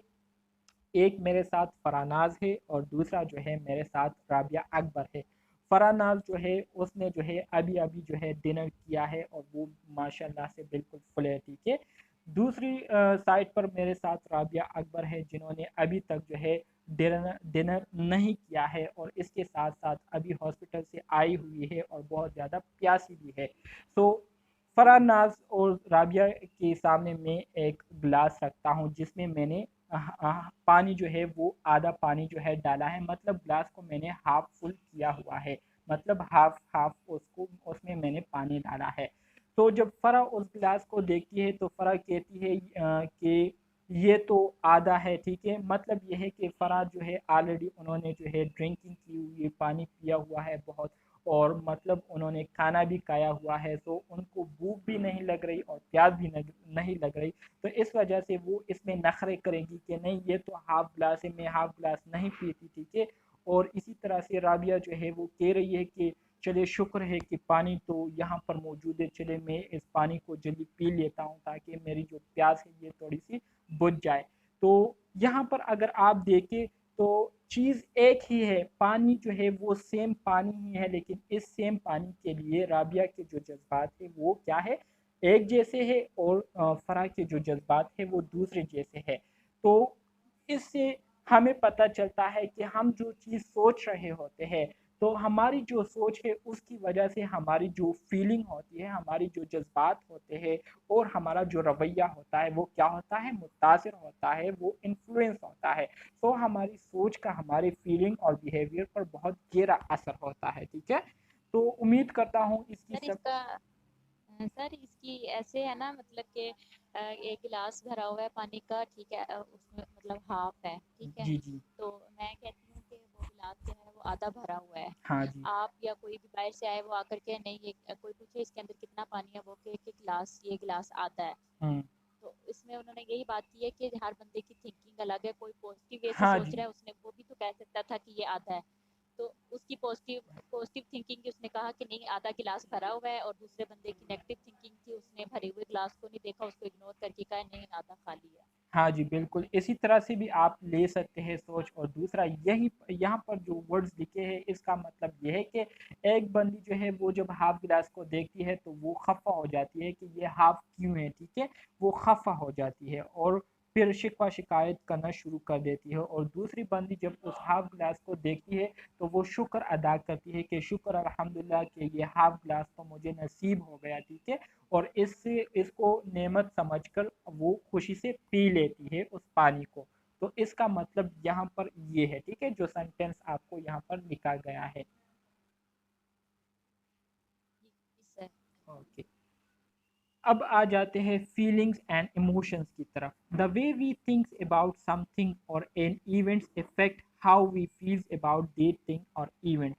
Speaker 1: एक मेरे साथ फरानाज है और दूसरा जो है मेरे साथ राबिया अकबर है। फरानाज जो है उसने जो है अभी अभी जो है डिनर किया है और वो माशाल्लाह से बिल्कुल फुल है, ठीक है। दूसरी साइड पर मेरे साथ राबिया अकबर है जिन्होंने अभी तक जो है डिनर डिनर नहीं किया है और इसके साथ साथ अभी हॉस्पिटल से आई हुई है और बहुत ज़्यादा प्यासी भी है। तो फरहान नाज और राबिया के सामने मैं एक गिलास रखता हूँ जिसमें मैंने पानी जो है वो आधा पानी जो है डाला है, मतलब ग्लास को मैंने हाफ फुल किया हुआ है, मतलब हाफ हाफ उसको उसमें मैंने पानी डाला है। तो जब फरा उस गिलास को देखती है तो फरा कहती है कि ये तो आधा है, ठीक है। मतलब ये है कि फरा जो है ऑलरेडी उन्होंने जो है ड्रिंकिंग की हुई है, पानी पिया हुआ है बहुत, और मतलब उन्होंने खाना भी खाया हुआ है, तो उनको भूख भी नहीं लग रही और प्यास भी नहीं लग रही। तो इस वजह से वो इसमें नखरे करेंगी कि नहीं ये तो हाफ ग्लास है, मैं हाफ ग्लास नहीं पीती, ठीक है। और इसी तरह से राबिया जो है वो कह रही है कि चलिए शुक्र है कि पानी तो यहाँ पर मौजूद है, चले मैं इस पानी को जल्दी पी लेता हूँ ताकि मेरी जो प्यास है ये थोड़ी सी बुझ जाए। तो यहाँ पर अगर आप देखें तो चीज़ एक ही है, पानी जो है वो सेम पानी ही है, लेकिन इस सेम पानी के लिए राबिया के जो जज्बात है वो क्या है, एक जैसे है, और फरा के जो जज्बात है वो दूसरे जैसे है। तो इससे हमें पता चलता है कि हम जो चीज़ सोच रहे होते हैं, तो हमारी जो सोच है उसकी वजह से हमारी जो फीलिंग होती है, हमारी जो जज्बात होते हैं और हमारा जो रवैया होता है वो क्या होता है, मुतासिर होता है, वो इन्फ्लुएंस होता है। तो हमारी सोच का हमारे फीलिंग और बिहेवियर पर बहुत गहरा असर होता है, ठीक है। तो उम्मीद करता हूँ इसकी
Speaker 2: सर
Speaker 1: सब।
Speaker 2: इसका सर इसकी ऐसे है ना, मतलब कि एक गिलास भरा हुआ है पानी का, ठीक है, उसमें मतलब हाफ है, ठीक है।
Speaker 1: जी जी।
Speaker 2: तो मैं कहती हूँ कि वो गिलास जो है वो आधा भरा हुआ है।
Speaker 1: हाँ जी।
Speaker 2: आप या कोई भी बाहर से आए वो आकर के नहीं, ये कोई पूछे इसके अंदर कितना पानी है, वो के गिलास, ये गिलास आधा है।
Speaker 1: हम्म।
Speaker 2: तो इसमें उन्होंने यही बात की है कि हर बंदे की थिंकिंग अलग है, कोई पॉजिटिव वे से
Speaker 1: हाँ
Speaker 2: सोच
Speaker 1: जी।
Speaker 2: रहा है, उसने वो भी तो कह सकता था कि ये आधा है। तो उसकी पॉजिटिव पॉजिटिव थिंकिंग की, उसने कहा कि नहीं आधा गिलास भरा हुआ है, और दूसरे बंदे की नेगेटिव थिंकिंग थी, उसने भरे हुए गिलास को नहीं देखा, उसको इग्नोर करके कहा नहीं आधा खाली है।
Speaker 1: हाँ जी, बिल्कुल, इसी तरह से भी आप ले सकते हैं सोच। और दूसरा यही यहाँ पर जो वर्ड्स लिखे हैं इसका मतलब ये है कि एक बंदी जो है वो जब हाफ गिलास को देखती है तो वो खफ़ा हो जाती है कि ये हाफ क्यों है, ठीक है। वो खफ़ा हो जाती है और फिर शिकवा शिकायत करना शुरू कर देती है, और दूसरी बंदी जब उस हाफ गिलास को देखती है तो वो शुक्र अदा करती है कि शुक्र अल्हम्दुलिल्लाह कि ये हाफ गिलास तो मुझे नसीब हो गया, ठीक है। और इससे इसको नेमत समझकर वो खुशी से पी लेती है उस पानी को। तो इसका मतलब यहाँ पर ये है, ठीक है, जो सेंटेंस आपको यहाँ पर लिखा गया है।
Speaker 2: जी जी सर।
Speaker 1: ओके। अब आ जाते हैं फीलिंग्स एंड इमोशंस की तरफ। The way we thinks about something और an events effect how we feels about that thing और इवेंट।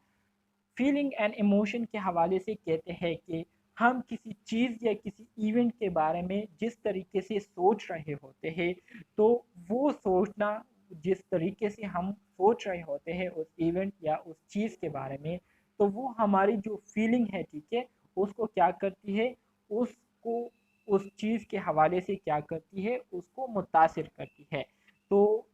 Speaker 1: फीलिंग एंड इमोशन के हवाले से कहते हैं कि हम किसी चीज़ या किसी इवेंट के बारे में जिस तरीके से सोच रहे होते हैं, तो वो सोचना, जिस तरीके से हम सोच रहे होते हैं उस इवेंट या उस चीज़ के बारे में, तो वो हमारी जो फीलिंग है, ठीक है, उसको क्या करती है, उसको उस चीज़ के हवाले से क्या करती है, उसको मुतासिर करती है। तो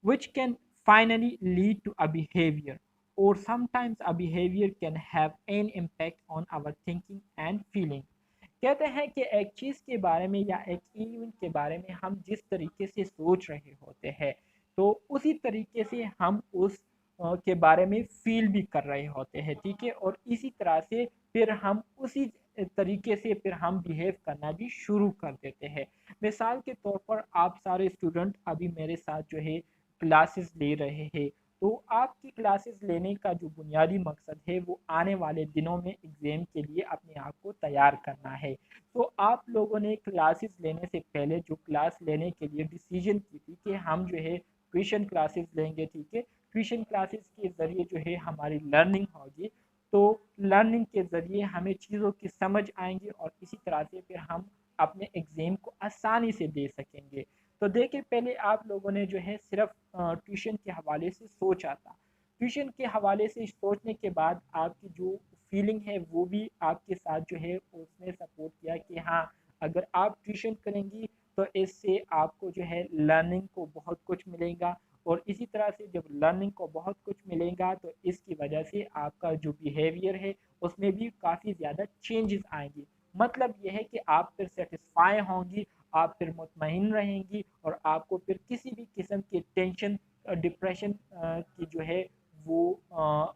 Speaker 1: which can finally lead to a behavior, or sometimes a behavior can have an impact on our thinking and feeling। कहते हैं कि एक चीज़ के बारे में या एक इवेंट के बारे में हम जिस तरीके से सोच रहे होते हैं, तो उसी तरीके से हम उस के बारे में फील भी कर रहे होते हैं, ठीक है। और इसी तरह से फिर हम उसी तरीके से फिर हम बिहेव करना भी शुरू कर देते हैं। मिसाल के तौर पर आप सारे स्टूडेंट अभी मेरे साथ जो है क्लासेस ले रहे हैं, तो आपकी क्लासेस लेने का जो बुनियादी मकसद है वो आने वाले दिनों में एग्ज़ाम के लिए अपने आप को तैयार करना है। तो आप लोगों ने क्लासेस लेने से पहले जो क्लास लेने के लिए डिसीजन की थी कि हम जो है ट्यूशन क्लासेस लेंगे, ठीक है। ट्यूशन क्लासेस के ज़रिए जो है हमारी लर्निंग होगी, तो लर्निंग के ज़रिए हमें चीज़ों की समझ आएंगी और इसी तरह से फिर हम अपने एग्ज़ाम को आसानी से दे सकेंगे। तो देखिए पहले आप लोगों ने जो है सिर्फ ट्यूशन के हवाले से सोचा था। ट्यूशन के हवाले से सोचने के बाद आपकी जो फीलिंग है वो भी आपके साथ जो है उसने सपोर्ट किया कि हाँ, अगर आप ट्यूशन करेंगी तो इससे आपको जो है लर्निंग को बहुत कुछ मिलेगा। और इसी तरह से जब लर्निंग को बहुत कुछ मिलेगा तो इसकी वजह से आपका जो बिहेवियर है उसमें भी काफ़ी ज़्यादा चेंजेस आएंगे। मतलब यह है कि आप फिर सेटिस्फाई होंगी, आप फिर मुतमईन रहेंगी और आपको फिर किसी भी किस्म की टेंशन डिप्रेशन की जो है वो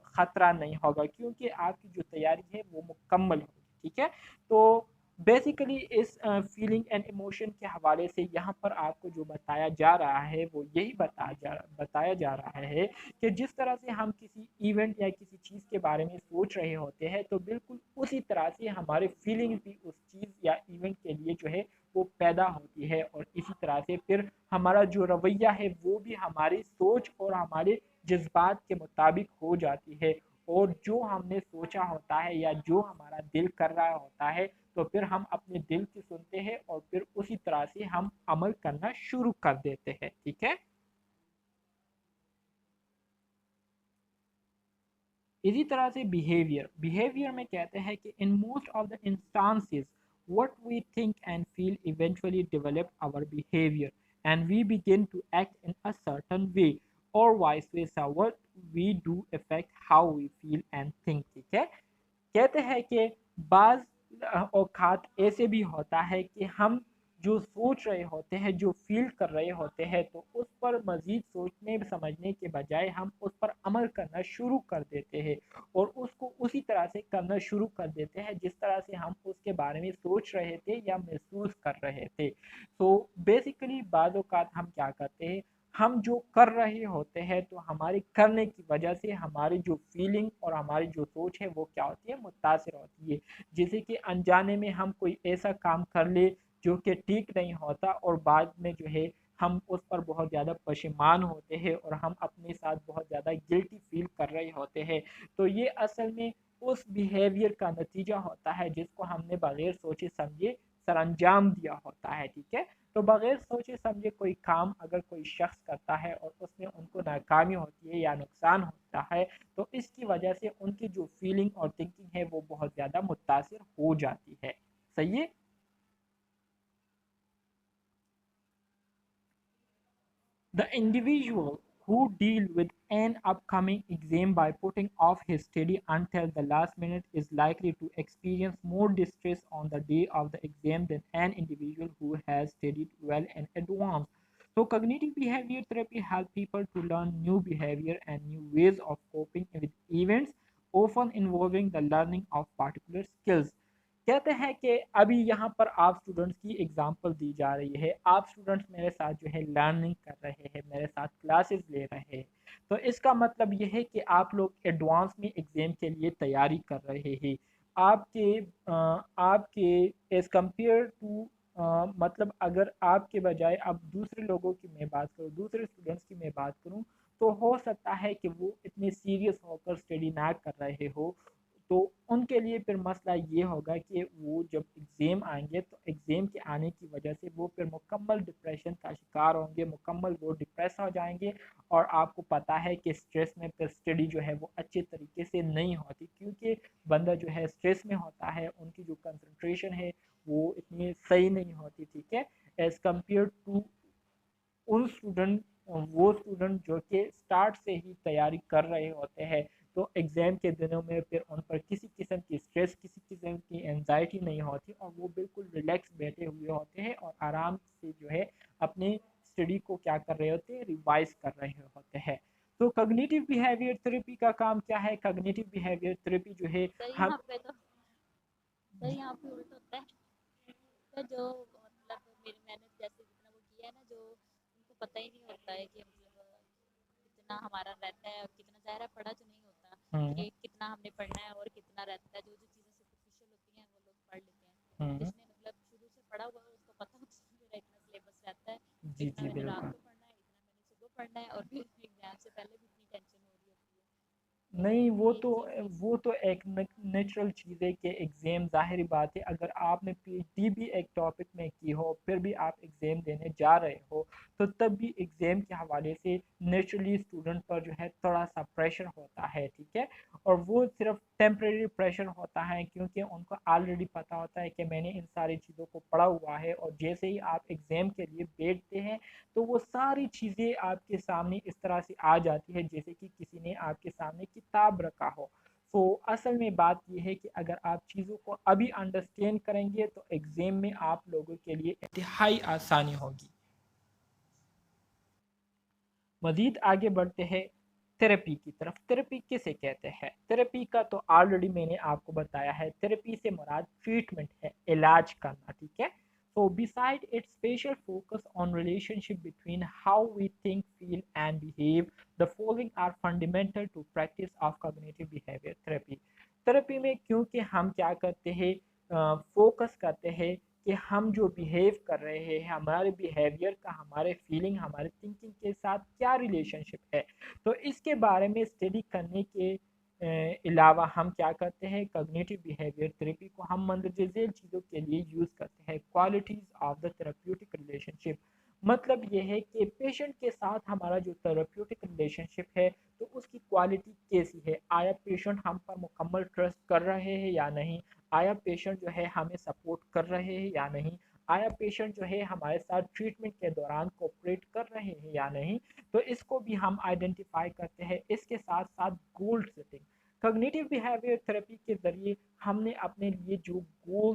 Speaker 1: ख़तरा नहीं होगा, क्योंकि आपकी जो तैयारी है वो मुकम्मल होगी। ठीक है, तो बेसिकली इस फीलिंग एंड इमोशन के हवाले से यहाँ पर आपको जो बताया जा रहा है वो यही बताया जा रहा है कि जिस तरह से हम किसी इवेंट या किसी चीज़ के बारे में सोच रहे होते हैं तो बिल्कुल उसी तरह से हमारे फीलिंग भी उस चीज़ या इवेंट के लिए जो है वो पैदा होती है। और इसी तरह से फिर हमारा जो रवैया है वो भी हमारी सोच और हमारे जज्बात के मुताबिक हो जाती है। और जो हमने सोचा होता है या जो हमारा दिल कर रहा होता है तो फिर हम अपने दिल की सुनते हैं और फिर उसी तरह से हम अमल करना शुरू कर देते हैं। ठीक है, इसी तरह से बिहेवियर बिहेवियर में कहते हैं कि in most of the instances what we think and feel eventually develop our behavior and we begin to act in a certain way or vice versa what we do affect how we feel and think। ठीक है, कहते हैं कि बाज औकात ऐसे भी होता है कि हम जो सोच रहे होते हैं, जो फील कर रहे होते हैं, तो उस पर मज़ीद सोचने समझने के बजाय हम उस पर अमल करना शुरू कर देते हैं और उसको उसी तरह से करना शुरू कर देते हैं जिस तरह से हम उसके बारे में सोच रहे थे या महसूस कर रहे थे। तो बेसिकली बाज़ औक़ात हम क्या करते हैं, हम जो कर रहे होते हैं तो हमारे करने की वजह से हमारी जो फीलिंग और हमारी जो सोच है वो क्या होती है, मुतासिर होती है। जैसे कि अनजाने में हम कोई ऐसा काम कर ले जो कि ठीक नहीं होता और बाद में जो है हम उस पर बहुत ज़्यादा परेशान होते हैं और हम अपने साथ बहुत ज़्यादा गिल्टी फील कर रहे होते हैं। तो ये असल में उस बिहेवियर का नतीजा होता है जिसको हमने बगैर सोचे समझे सरअंजाम दिया होता है। ठीक है, तो बगैर सोचे समझे कोई काम अगर कोई शख्स करता है और उसमें उनको नाकामी होती है या नुकसान होता है तो इसकी वजह से उनकी जो फीलिंग और थिंकिंग है वो बहुत ज़्यादा मुतासिर हो जाती है। सही है, the individual who deal with an upcoming exam by putting off his study until the last minute is likely to experience more distress on the day of the exam than an individual who has studied well in advance. So cognitive behavior therapy helps people to learn new behavior and new ways of coping with events, often involving the learning of particular skills। कहते हैं कि अभी यहाँ पर आप students की example दी जा रही है, आप स्टूडेंट्स मेरे साथ जो है लर्निंग कर रहे हैं, मेरे साथ क्लासेस ले रहे हैं, तो इसका मतलब ये है कि आप लोग एडवांस में एग्ज़ाम के लिए तैयारी कर रहे हैं। आपके एज़ कम्पेयर टू मतलब अगर आपके बजाय अब दूसरे लोगों की मैं बात करूँ, दूसरे स्टूडेंट्स की मैं बात करूँ, तो हो सकता है कि वो इतने सीरियस होकर स्टडी ना कर रहे हो। तो उनके लिए फिर मसला ये होगा कि वो जब एग्ज़ाम आएँगे तो एग्ज़ाम के आने की वजह से वो फिर मुकम्मल डिप्रेशन का शिकार होंगे, मुकम्मल वो डिप्रेस हो जाएँगे। और आपको पता है कि स्ट्रेस में फिर स्टडी जो है वो अच्छे तरीके से नहीं होती, क्योंकि बंदा जो है स्ट्रेस में होता है, उनकी जो कंसंट्रेशन है वो इतनी सही नहीं होती। ठीक है, एज़ कम्पेयर टू उन स्टूडेंट वो स्टूडेंट जो कि स्टार्ट से ही तैयारी कर रहे होते हैं, तो एग्ज़ाम के दिनों में फिर उन पर किसी किस्म की स्ट्रेस, किसी किस्म की एंजाइटी नहीं होती और वो बिल्कुल रिलैक्स बैठे हुए होते हैं और आराम से जो है अपने स्टडी को क्या कर रहे होते हैं, रिवाइज कर रहे होते हैं। तो कॉग्निटिव बिहेवियर थेरेपी का काम क्या है? कॉग्निटिव बिहेवियर थेरेपी जो है
Speaker 2: सर
Speaker 1: हम
Speaker 2: यहाँ पे तो सर यहाँ पे उल्टा होता है। तो जो मतलब मैंने जैसे जितना वो किया है ना, जो उनको पता ही नहीं होता है कि मतलब कितना हमारा रहता है और कितना ज़ाहिर पढ़ा जो नहीं होता
Speaker 1: हम्म
Speaker 2: कि कितना हमने पढ़ना है और कितना रहता है। जो जो चीज़ें सुपरफिशियल होती हैं वो लोग पढ़ लेते हैं।
Speaker 1: हम्म
Speaker 2: जिसने मतलब शुरू से पढ़ा हुआ है उसको पता होता है मेरा इतना सिलेबस रहता है,
Speaker 1: जी
Speaker 2: इतना
Speaker 1: जी
Speaker 2: मैंने रात
Speaker 1: बिल्कुल।
Speaker 2: को पढ़ना है, इतना मैंने सुबह पढ़ना है, और फिर एग्जाम से पहले भी इतनी टेंशन हो रही होती है। तो
Speaker 1: नहीं,
Speaker 2: एक चीज़ ये
Speaker 1: वो तो एक नेचुरल चीज़ है कि एग्ज़ाम, ज़ाहिर बात है अगर आपने पीएचडी भी एक टॉपिक में की हो फिर भी आप एग्ज़ाम देने जा रहे हो तो तब भी एग्ज़ाम के हवाले से नेचुरली स्टूडेंट पर जो है थोड़ा सा प्रेशर होता है। ठीक है, और वो सिर्फ टेम्परेरी प्रेशर होता है, क्योंकि उनको ऑलरेडी पता होता है कि मैंने इन सारी चीज़ों को पढ़ा हुआ है, और जैसे ही आप एग्ज़ाम के लिए बैठते हैं तो वो सारी चीज़ें आपके सामने इस तरह से आ जाती है जैसे कि किसी ने आपके सामने किताब रखा हो। तो असल में बात ये है कि अगर आप चीज़ों को अभी अंडरस्टैंड करेंगे तो एग्ज़ाम में आप लोगों के लिए इंतहाई आसानी होगी। मज़ीद आगे बढ़ते हैं थेरेपी की तरफ। थेरेपी किसे कहते हैं? थेरेपी का तो ऑलरेडी मैंने आपको बताया है, थेरेपी से मुराद ट्रीटमेंट है, इलाज करना, ठीक है? So beside its special focus on relationship between how we think, feel and behave, the following are fundamental to practice of cognitive behavior therapy. Therapy में क्योंकि हम क्या करते हैं, फोकस करते हैं कि हम जो बिहेव कर रहे हैं, हमारे बिहेवियर का हमारे फीलिंग, हमारे थिंकिंग के साथ क्या रिलेशनशिप है, तो इसके बारे में स्टडी करने के अलावा हम क्या करते हैं, कॉग्निटिव बिहेवियर थेरेपी को हम मंदरजे झेल चीज़ों के लिए यूज़ करते हैं। Qualities of the therapeutic relationship, मतलब ये है कि पेशेंट के साथ हमारा जो थेरेप्यूटिक रिलेशनशिप है तो उसकी क्वालिटी कैसी है, आया पेशेंट हम पर मुकम्मल ट्रस्ट कर रहे हैं या नहीं, आया पेशेंट जो है हमें सपोर्ट कर रहे हैं या नहीं, आया पेशेंट जो है हमारे साथ ट्रीटमेंट के दौरान कोऑपरेट कर रहे हैं या नहीं, तो इसको भी हम आइडेंटिफाई करते हैं। इसके साथ साथ goal setting, cognitive behaviour therapy के ज़रिए हमने अपने लिए जो गोल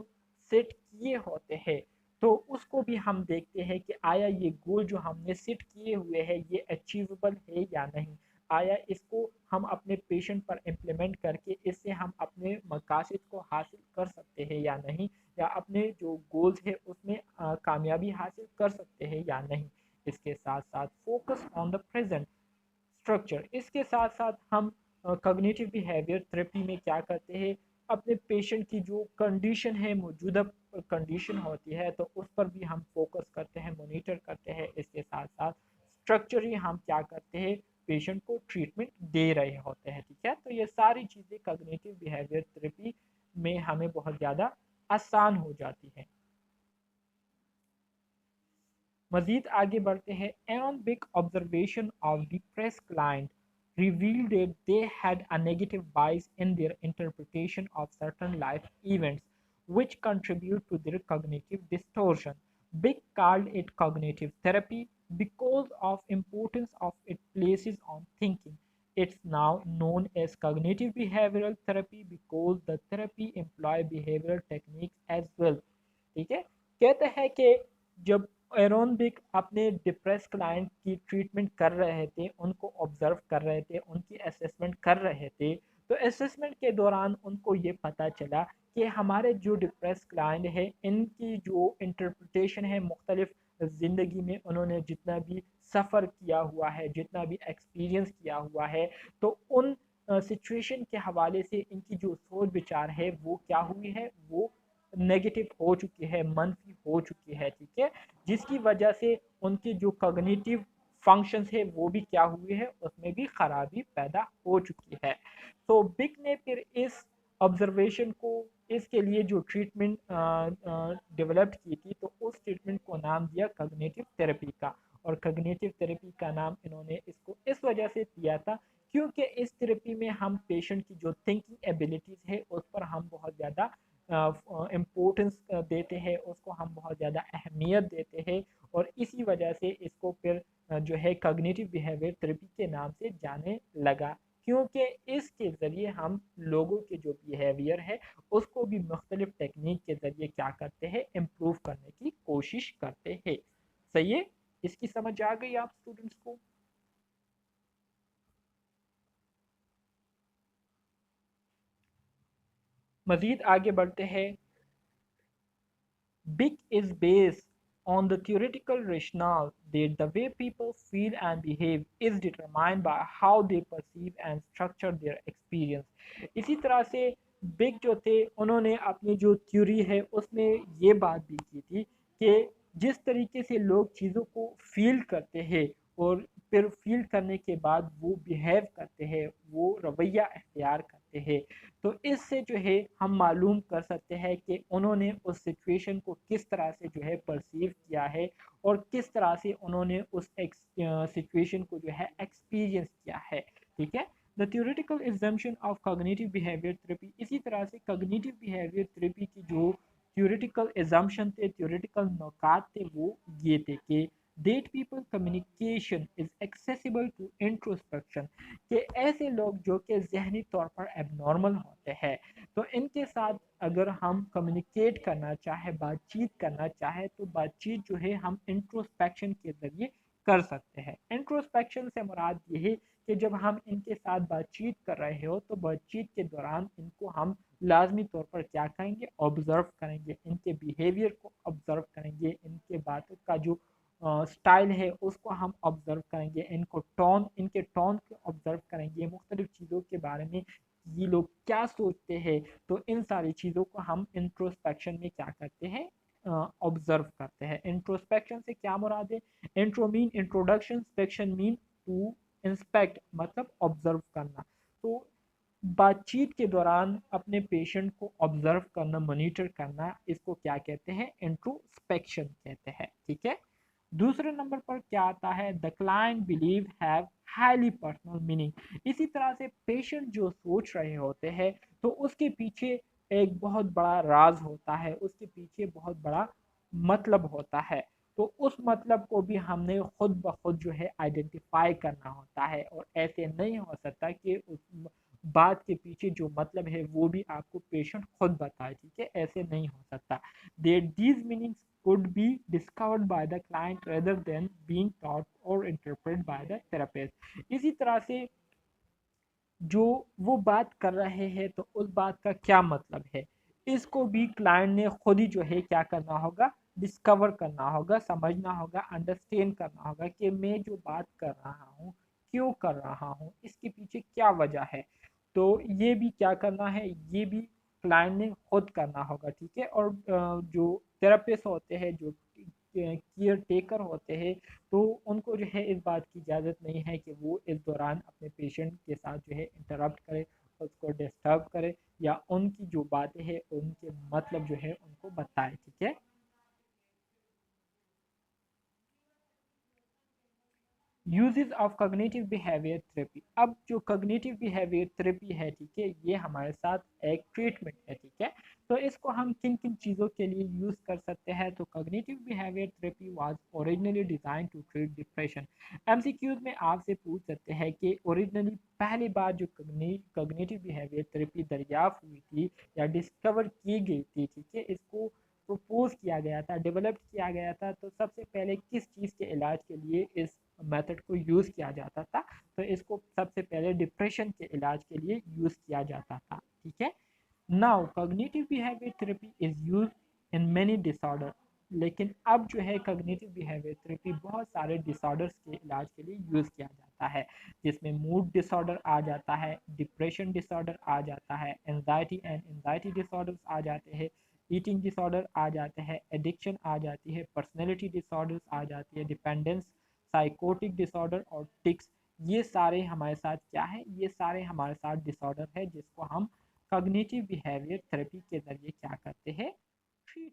Speaker 1: सेट किए होते हैं तो उसको भी हम देखते हैं कि आया ये गोल जो हमने सेट किए हुए हैं ये अचीवेबल है या नहीं, आया इसको हम अपने पेशेंट पर इम्प्लीमेंट करके इससे हम अपने मकासद को हासिल कर सकते हैं या नहीं, या अपने जो गोल्स है उसमें कामयाबी हासिल कर सकते हैं या नहीं। इसके साथ साथ focus on the present structure, इसके साथ साथ हम कॉग्निटिव बिहेवियर थेरेपी में क्या करते हैं, अपने पेशेंट की जो कंडीशन है, मौजूदा कंडीशन होती है तो उस पर भी हम फोकस करते हैं, मोनिटर करते हैं। इसके साथ साथ स्ट्रक्चरली हम क्या करते हैं, पेशेंट को ट्रीटमेंट दे रहे होते हैं, ठीक है? तो ये सारी चीज़ें कॉग्निटिव बिहेवियर थेरेपी में हमें बहुत ज़्यादा आसान हो जाती है। मजीद आगे बढ़ते हैं। An big observation of depress client revealed that they had a negative bias in their interpretation of certain life events, which contribute to their cognitive distortion. Big called it cognitive therapy because of importance of it places on thinking. It's now known as cognitive behavioral therapy because the therapy employ behavioral techniques as well. ठीक है, कहते हैं कि जब Aaron बिक अपने depress client की treatment कर रहे थे, उनको ऑब्जर्व कर रहे थे, उनकी असेसमेंट कर रहे थे, तो असेसमेंट के दौरान उनको ये पता चला कि हमारे जो डिप्रेस क्लाइंट है इनकी जो इंटरप्रिटेशन है मुख्तलिफ ज़िंदगी में उन्होंने जितना भी सफ़र किया हुआ है, जितना भी एक्सपीरियंस किया हुआ है, तो उन सिचुएशन के हवाले से इनकी जो सोच विचार है वो क्या हुई है, वो नेगेटिव हो चुकी है, मनफी हो चुकी है, ठीक है? जिसकी वजह से उनके जो कॉग्निटिव फंक्शंस है वो भी क्या हुए हैं, उसमें भी खराबी पैदा हो चुकी है। तो बिक ने फिर इस ऑब्जर्वेशन को, इसके लिए जो ट्रीटमेंट डेवलप की थी तो उस ट्रीटमेंट को नाम दिया कॉग्निटिव थेरेपी का। और कॉग्निटिव थेरेपी का नाम इन्होंने इसको इस वजह से दिया था क्योंकि इस थेरेपी में हम पेशेंट की जो थिंकिंग एबिलिटीज़ है उस पर हम बहुत ज़्यादा इम्पोर्टेंस देते हैं, उसको हम बहुत ज़्यादा अहमियत देते हैं, और इसी वजह से इसको फिर जो है कॉग्निटिव बिहेवियर थेरेपी के नाम से जाने लगा, क्योंकि इसके ज़रिए हम लोगों के जो बिहेवियर है उसको भी मुख्तलिफ टेक्निक के ज़रिए क्या करते हैं, इम्प्रूव करने की कोशिश करते हैं। सही है, इसकी समझ आ गई आप स्टूडेंट्स को? मज़ीद आगे बढ़ते हैं। Big is based on the theoretical rationale that the way people feel and behave is determined by how they perceive and structure their experience. इसी तरह से बिग जो थे उन्होंने अपनी जो थ्योरी है उसमें ये बात भी की थी कि जिस तरीके से लोग चीज़ों को फील करते हैं और फिर फील करने के बाद वो बिहेव करते हैं, वो रवैया अख्तियार करते हैं, तो इससे जो है हम मालूम कर सकते हैं कि उन्होंने उस सिचुएशन को किस तरह से जो है परसीव किया है और किस तरह से उन्होंने उस सिचुएशन को जो है एक्सपीरियंस किया है, ठीक है? The theoretical assumption of cognitive behaviour therapy, इसी तरह से कॉग्निटिव बिहेवियर थेरेपी की जो थ्योरेटिकल एग्जाम्पशन थे, थ्योरेटिकल नुकात थे, वो ये थे कि that people communication is accessible to introspection, कि ऐसे लोग जो कि जहनी तौर पर एबनॉर्मल होते हैं, तो इनके साथ अगर हम कम्युनिकेट करना चाहे, बातचीत करना चाहे, तो बातचीत जो है हम इंट्रोस्पेक्शन के ज़रिए कर सकते हैं। इंट्रोस्पेक्शन से मुराद ये है कि जब हम इनके साथ बातचीत कर रहे हो तो बातचीत के दौरान इनको हम लाजमी तौर पर क्या करेंगे, ऑब्जर्व करेंगे, इनके बिहेवियर को ऑब्जर्व करेंगे, इनके बातों का जो स्टाइल है उसको हम ऑब्जर्व करेंगे, इनके टोन को ऑब्जर्व करेंगे, मुख्तलिफ चीज़ों के बारे में ये लोग क्या सोचते हैं, तो इन सारी चीज़ों को हम इंट्रोस्पेक्शन में क्या करते हैं, ऑब्जर्व करते हैं। इंट्रोस्पेक्शन से क्या मुराद है? Intro mean introduction, spection mean to inspect, मतलब ऑब्जर्व करना। तो बातचीत के दौरान अपने पेशेंट को ऑब्जर्व करना, मॉनिटर करना, इसको क्या कहते हैं, इंट्रोस्पेक्शन कहते हैं। ठीक है। दूसरे नंबर पर क्या आता है, the client believe have highly personal meaning, इसी तरह से पेशेंट जो सोच रहे होते हैं तो उसके पीछे एक बहुत बड़ा राज होता है, उसके पीछे बहुत बड़ा मतलब होता है, तो उस मतलब को भी हमने खुद ब खुद जो है आइडेंटिफाई करना होता है, और ऐसे नहीं हो सकता कि उस बात के पीछे जो मतलब है वो भी आपको पेशेंट खुद बताए। ठीक है, ऐसे नहीं हो सकता। these meanings could be discovered by the client rather than being taught or interpreted by the therapist। इसी तरह से जो वो बात कर रहे हैं तो उस बात का क्या मतलब है, इसको भी क्लाइंट ने खुद ही जो है क्या करना होगा, डिस्कवर करना होगा, समझना होगा, अंडरस्टैंड करना होगा कि मैं जो बात कर रहा हूँ क्यों कर रहा हूँ, इसके पीछे क्या वजह है। तो ये भी क्या करना है, ये भी क्लाइंट ने खुद करना होगा। ठीक है। और जो थेरेपिस्ट होते हैं, जो केयर टेकर होते हैं, तो उनको जो है इस बात की इजाज़त नहीं है कि वो इस दौरान अपने पेशेंट के साथ जो है इंटरप्ट करे, उसको डिस्टर्ब करे, या उनकी जो बातें हैं उनके मतलब जो है उनको बताए। ठीक है। Uses of cognitive behaviour therapy, अब जो कॉग्निटिव बिहेवियर थेरेपी है, ठीक है, ये हमारे साथ एक ट्रीटमेंट है। ठीक है। तो इसको हम किन किन चीज़ों के लिए यूज़ कर सकते हैं, तो cognitive behaviour therapy was originally design to treat depression. MCQs में आपसे पूछ सकते हैं कि ओरिजिनली पहली बार जो कॉग्निटिव बिहेवियर थेरेपी दरियाफ्त हुई थी या डिस्कवर की गई थी, ठीक है, इसको प्रपोज किया गया था, डेवलप किया गया था, तो सबसे पहले किस चीज़ के इलाज के लिए इस मेथड को यूज़ किया जाता था, तो इसको सबसे पहले डिप्रेशन के इलाज के लिए यूज़ किया जाता था। ठीक है। Now cognitive behaviour therapy is use in many disorder, लेकिन अब जो है कॉग्निटिव बिहेवियर थेरेपी बहुत सारे डिसऑर्डर्स के इलाज के लिए यूज़ किया जाता है, जिसमें मूड डिसऑर्डर आ जाता है, डिप्रेशन डिसऑर्डर आ जाता है, एंजाइटी डिसऑर्डर्स आ जाते हैं, ईटिंग डिसऑर्डर आ जाते हैं, एडिक्शन आ जाती है, पर्सनैलिटी डिसऑर्डर्स आ जाती है, डिपेंडेंस, साइकोटिक डिसऑर्डर और टिक्स, ये सारे हमारे साथ क्या है, ये सारे हमारे साथ डिसऑर्डर है जिसको हम कॉग्निटिव बिहेवियर थेरेपी के ज़रिए क्या करते हैं, ट्रीट